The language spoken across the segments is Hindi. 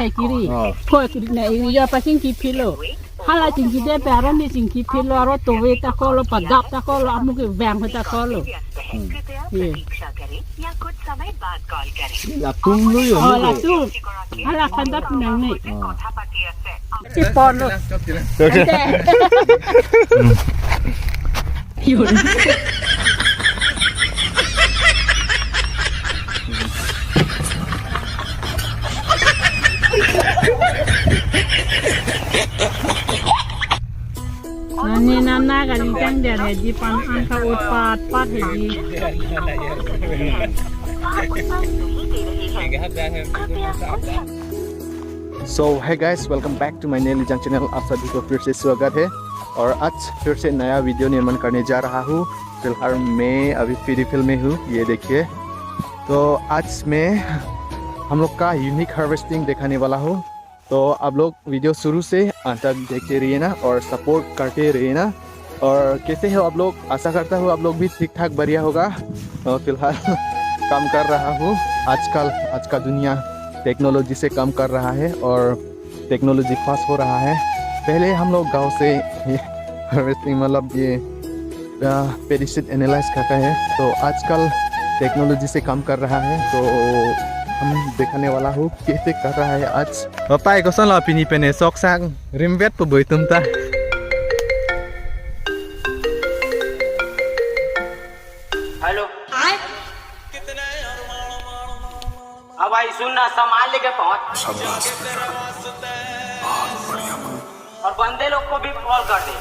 hai kiri ko kiri na ya pa sing ki philo hala sing ki de pa ran ni sing ki philo ro to ve ta ko lo padap ta ko lo amu ke vang ta ko lo ye là tung lui rồi la tu hala khanda punang ni ki pon lo yun Nani nana kali jang dia haji pan angka upat pat haji. So hey guys, welcome back to my Nelly Jang channel. आप सभी को फिर से स्वागत है और आज फिर से नया वीडियो निर्माण करने जा रहा हूँ। फिलहाल मैं अभी फ्री फील्ड में हूँ, ये देखिए। तो आज मैं हम लोग का यूनिक हार्वेस्टिंग दिखाने वाला हूँ। तो आप लोग वीडियो शुरू से अंत तक देखते रहिए ना और सपोर्ट करते रहिए ना। और कैसे हो आप लोग, आशा करता हूँ आप लोग भी ठीक ठाक बढ़िया होगा। और फिलहाल काम कर रहा हूँ। आज का दुनिया टेक्नोलॉजी से काम कर रहा है और टेक्नोलॉजी फास्ट हो रहा है। पहले हम लोग गांव से हार्वेस्टिंग मतलब ये पेस्टिसाइड एनालाइज करता है, तो आजकल टेक्नोलॉजी से काम कर रहा है। तो हम दिखाने वाला हूँ कैसे कर रहा है आज। पापा को सन ला पिनी पेने सोक sang rimvet पे बोई तुम ता। हेलो अब भाई सुनना, सामान लेके पहुंच और बंदे लोग को भी कॉल कर दे।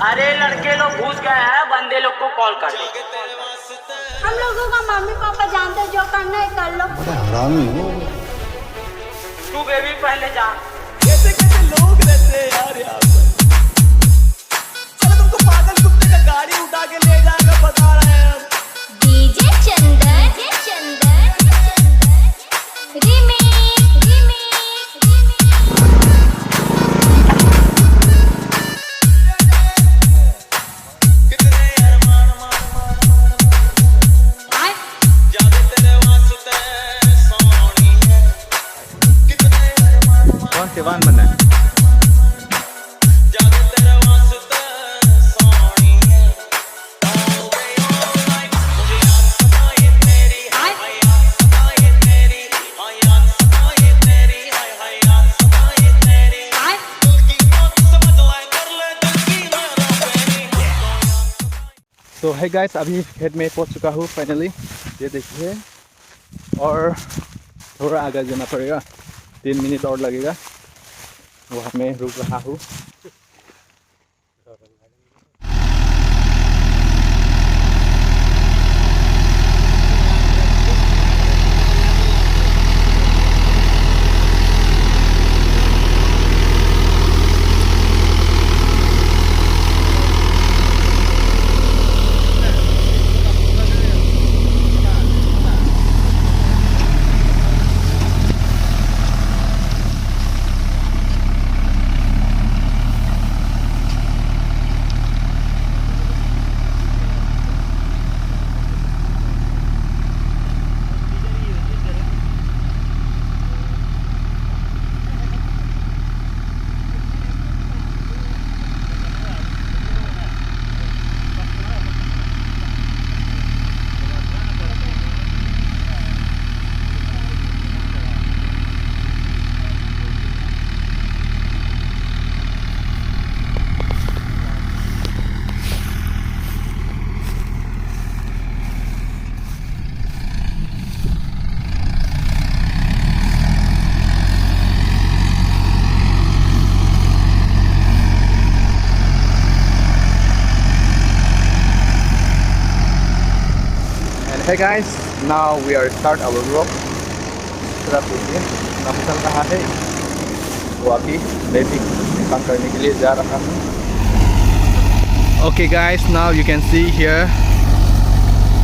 अरे लड़के लोग घुस गए हैं, बंदे लोग को कॉल कर दे। हम लोगों का मम्मी पापा जानते हैं, जो करना है कर लो। हरामी हो तू बेबी पहले जा। कैसे कैसे लोग रहते हैं यार यहाँ पर। चलो तुमको पागल कुत्ते का गाड़ी उठा के ले जाएगा, बता रहे हैं हम। डीजे चंदन सेवान बना तो है गाइस, अभी खेत में पहुंच चुका हूँ फाइनली, ये देखिए। और थोड़ा आगे जाना पड़ेगा, 3 मिनट और लगेगा। वहाँ मैं रुक रहा हूँ। Hey guys, now we are start our vlog. चल रहा है, तो अभी मैं भी काम करने के लिए जा रहा हूँ। Okay guys, now you can see here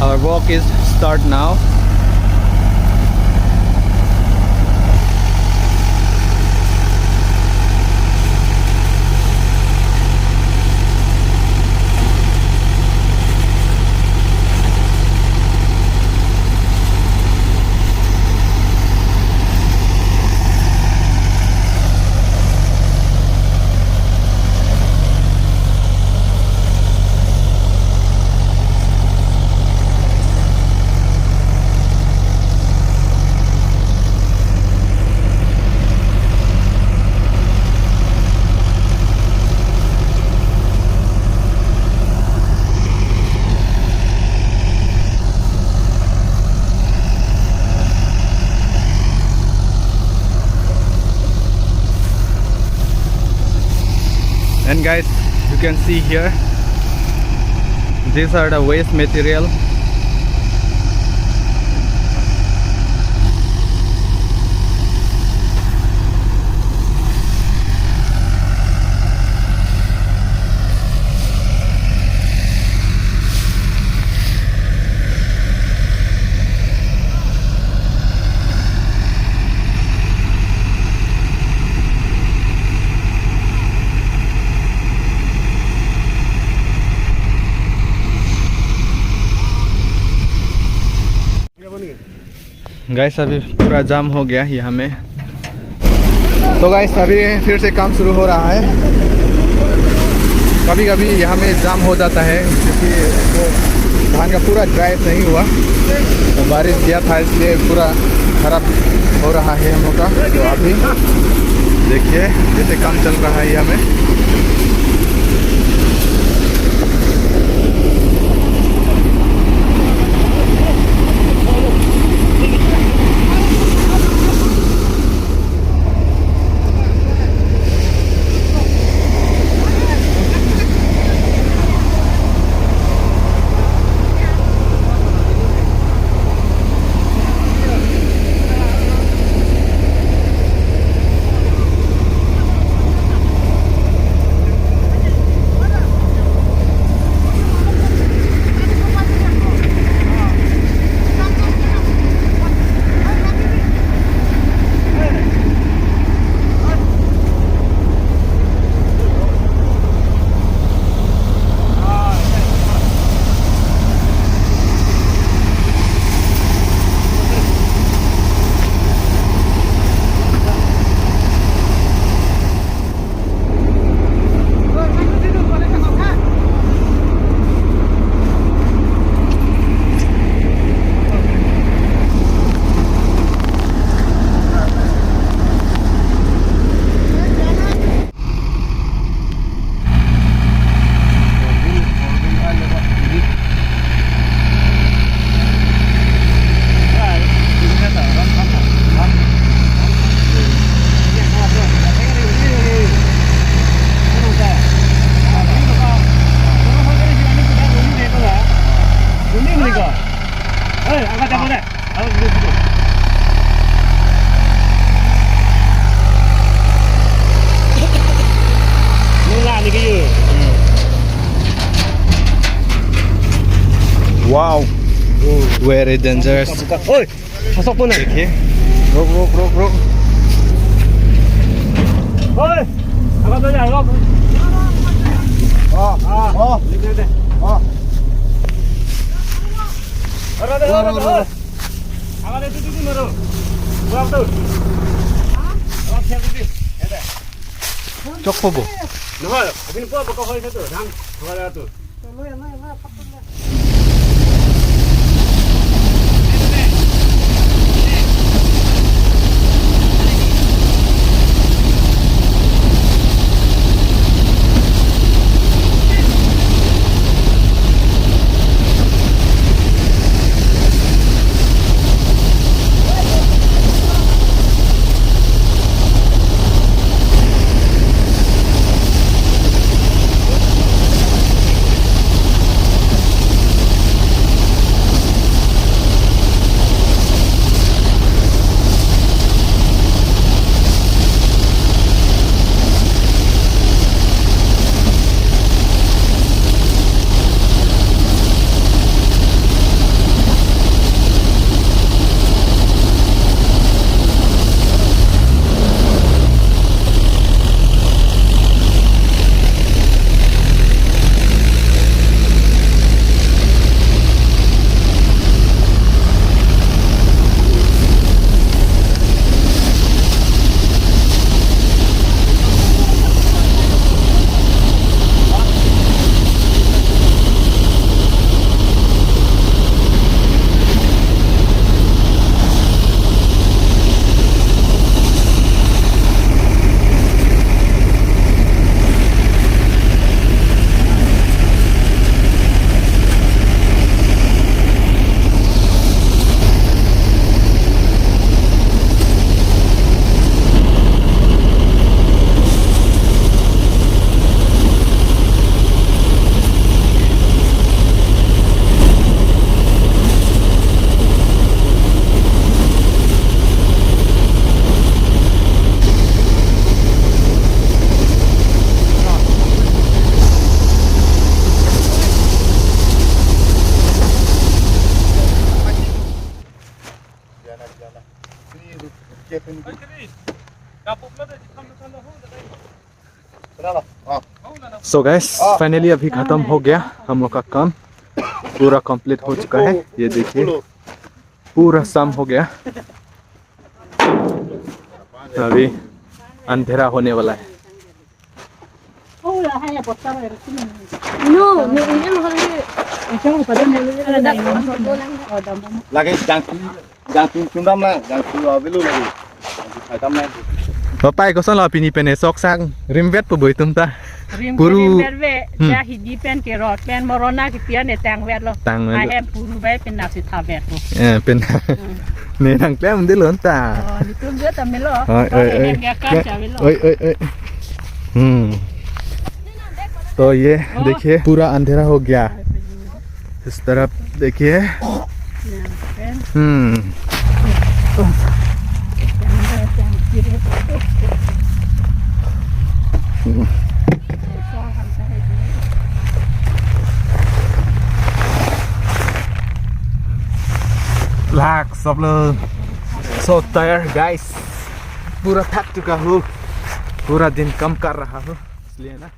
our walk is start now. And guys, you can see here, these are the waste material. Guys अभी पूरा जाम हो गया यहाँ में। तो गाइस अभी फिर से काम शुरू हो रहा है। कभी कभी यहाँ में जाम हो जाता है क्योंकि तो धान का पूरा ड्राई नहीं हुआ, तो बारिश दिया था इसलिए पूरा खराब हो रहा है हम लोग का। तो अभी देखिए जैसे काम चल रहा है यहाँ में। Wow, very dangerous. Oi, pasok mo na. देखिए, रोक। Oi, agad na yan, agad. Lignan natin. Agad. Agad na dito maro. Buak to. Agad siya dito. Ede. चोखोबो। Namal, abin po baka hoy sa to. Dam, wala to. So guys finally अभी खत्म हो गया हम लोग का काम, पूरा कंप्लीट हो चुका है। ये देखिए पूरा शाम हो गया, अभी अंधेरा होने वाला है। No, no, ini lo kali. Itu pada mulu ada lagi jangan tundam lah, jangan belu lagi. Jangan tam lah. Bapak ko sala pini pene sok sang rimvet po boy tumta. Puru berbe ya hidi pen ke rot pen morona ke pian ne tang vet lo. I am puru bai pen nak si tha vet lo. Pen ne nang klem de lon ta. Oh, itu dia tamil lo. Oi. तो ये देखिए पूरा अंधेरा हो गया, इस तरफ देखिए। लाख सब लोग so tired guys, पूरा थक चुका हूँ, पूरा दिन काम कर रहा हूँ इसलिए ना।